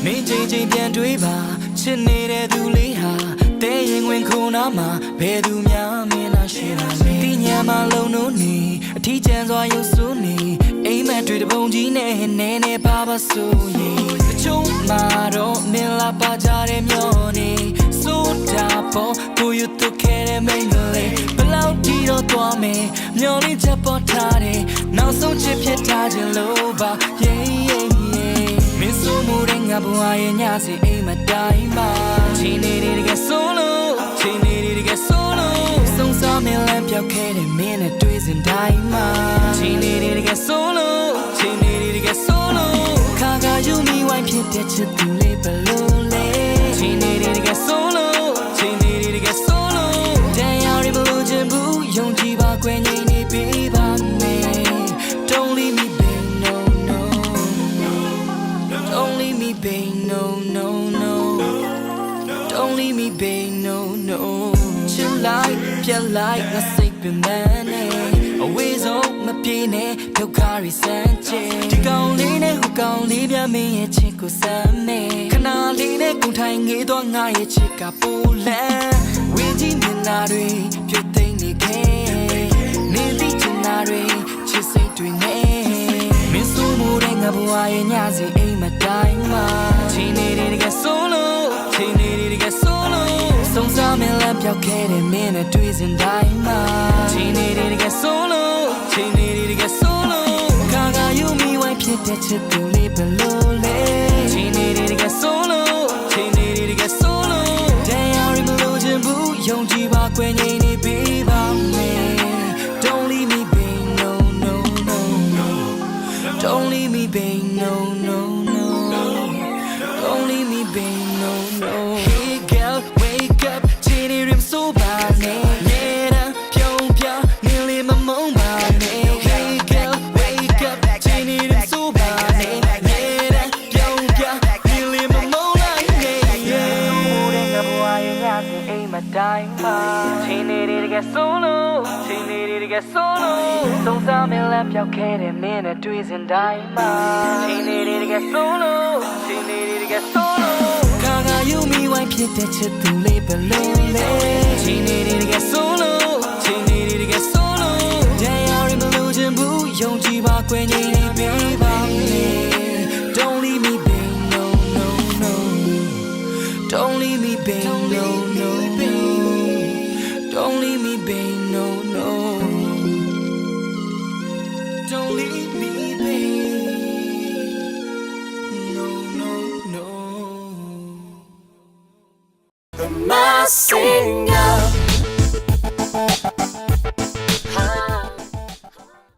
မင်းချင်းချင်းပြန်တွေးပါချစ်နေတဲ့သူလေးဟာတဲရင်ဝင်ခုနာမှာဘယ်သူများမင်းလားရှိတာလဲတိညာမလုံးလုံးနေအထီးကျန်စွာရုပ်ဆိုးနေအိမ်မက်တွေတပုံကြီးနဲ့နဲနဲပါပါဆိုရင်တချို့မှာတော့မင်းလာပါကြတဲ့မျောနေဆိုတာပေါ့ကိုယူတူခဲတဲ့မိန်းကလေးဘလောက်တီတော့သွားမယ်မျောလေးချက်ပေါ်ထားတယ်နောက်ဆုံးချစ်ဖြစ်ထားခြင်းလို့ပါ မင်းဆိုမှုတဲ့ငါဘဝရဲ့ညစီအိမ်မတိုင်းမှာချင်းနေတကယ်ဆိုလို့ချင်းနေတကယ်ဆိုလို့စုံစမ်းမင်းလမ်းပြောက်ခဲ့တဲ့မင်းနဲ့တွေ့စဉ်တိုင်းမှာချင်းနေတကယ်ဆိုလို့ချင်းနေတကယ်ဆိုလို့ခါကယူမိဝိုင်းဖြစ်တဲ့ချစ်သူလေးဘလို့လဲချင်းနေတကယ်ဆိုလို့ချင်းနေတကယ်ဆိုလို့တရားရီဘလို့ချင်ဘူးယုံကြည်ပါကွယ်ငြိမ်နေပေးပါမယ် Don't leave me babe no no Don't leave me babe no no no Don't leave me babe no no Chill like feel like ငါစိတ်ပင်ပန်းနေအဝေးဆုံးမပြေနဲ့ဒုက္ခရီစမ်းချင်ဒီကောင်လေးနဲ့ဟိုကောင်လေးပြမင်းရဲ့ချစ်ကိုစမ်းနေခဏလေးနဲ့ကုန်ထိုင်ငေးတော့ငါရဲ့ချစ်ကပူလန်းဝင်းကြီးမျက်နှာတွေပြုတ်သိမ့်နေခဲ့နေသိချင်တာတွေချစ်စိတ်တွေနဲ့မင်းဆိုမှုတဲ့ငါဘဝရဲ့ညစီအိမ်မတိုင်းမှာချင်းနေတကယ်ဆိုလို့ချင်းနေတကယ်ဆိုလို့စုံစမ်းမင်းလမ်းပြောက်ခဲ့တဲ့မင်းနဲ့တွေ့စဉ်တိုင်းမှာချင်းနေတကယ်ဆိုလို့ချင်းနေတကယ်ဆိုလို့ခါကယူမိဝိုင်းဖြစ်တဲ့ချစ်သူလေးဘလို့လဲချင်းနေတကယ်ဆိုလို့ချင်းနေတကယ်ဆိုလို့တရားရီမလို့ချင်ဘူးယုံကြည်ပါကွယ်ငြိမ်နေပေးပါမယ် Don't leave me babe no no no no Don't leave me babe no no no Don't leave me babe no no Hey girl wake up ချီနေရင်ဆိုပါနဲ့နေတာပြုံးပြနေလေမမုန်းပါနဲ့ Hey girl wake up ချီနေရင်ဆိုပါနဲ့နေတာပြုံးပြနေလေမမုန်းလိုက်နဲ့ Yeah ငါဘဝရဲ့ညစီအိမ်မတိုင်းမှာချီနေတကယ်ဆိုလို့ချီနေတကယ်ဆိုလို့စုံစမ်းမင်းလမ်းပြောက်ခဲ့တဲ့မင်းနဲ့တွေ့စဉ်တိုင်းမှာချီနေတကယ်ဆိုလို့ချီနေတကယ်ဆိုလို့ခါကယူမိဝိုင်းဖြစ်တဲ့ချစ်သူလေးဘလို့လဲချီနေတကယ်ဆိုလို့ချီနေတကယ်ဆိုလို့တရားရီမလို့ချင်ဘူးယုံကြည်ပါကွယ်ငြိမ်နေပေးပါမယ် Don't leave me babe no no no Don't leave me babe no no no Don't leave me babe no no Don't leave me babe no no no The Masked Singer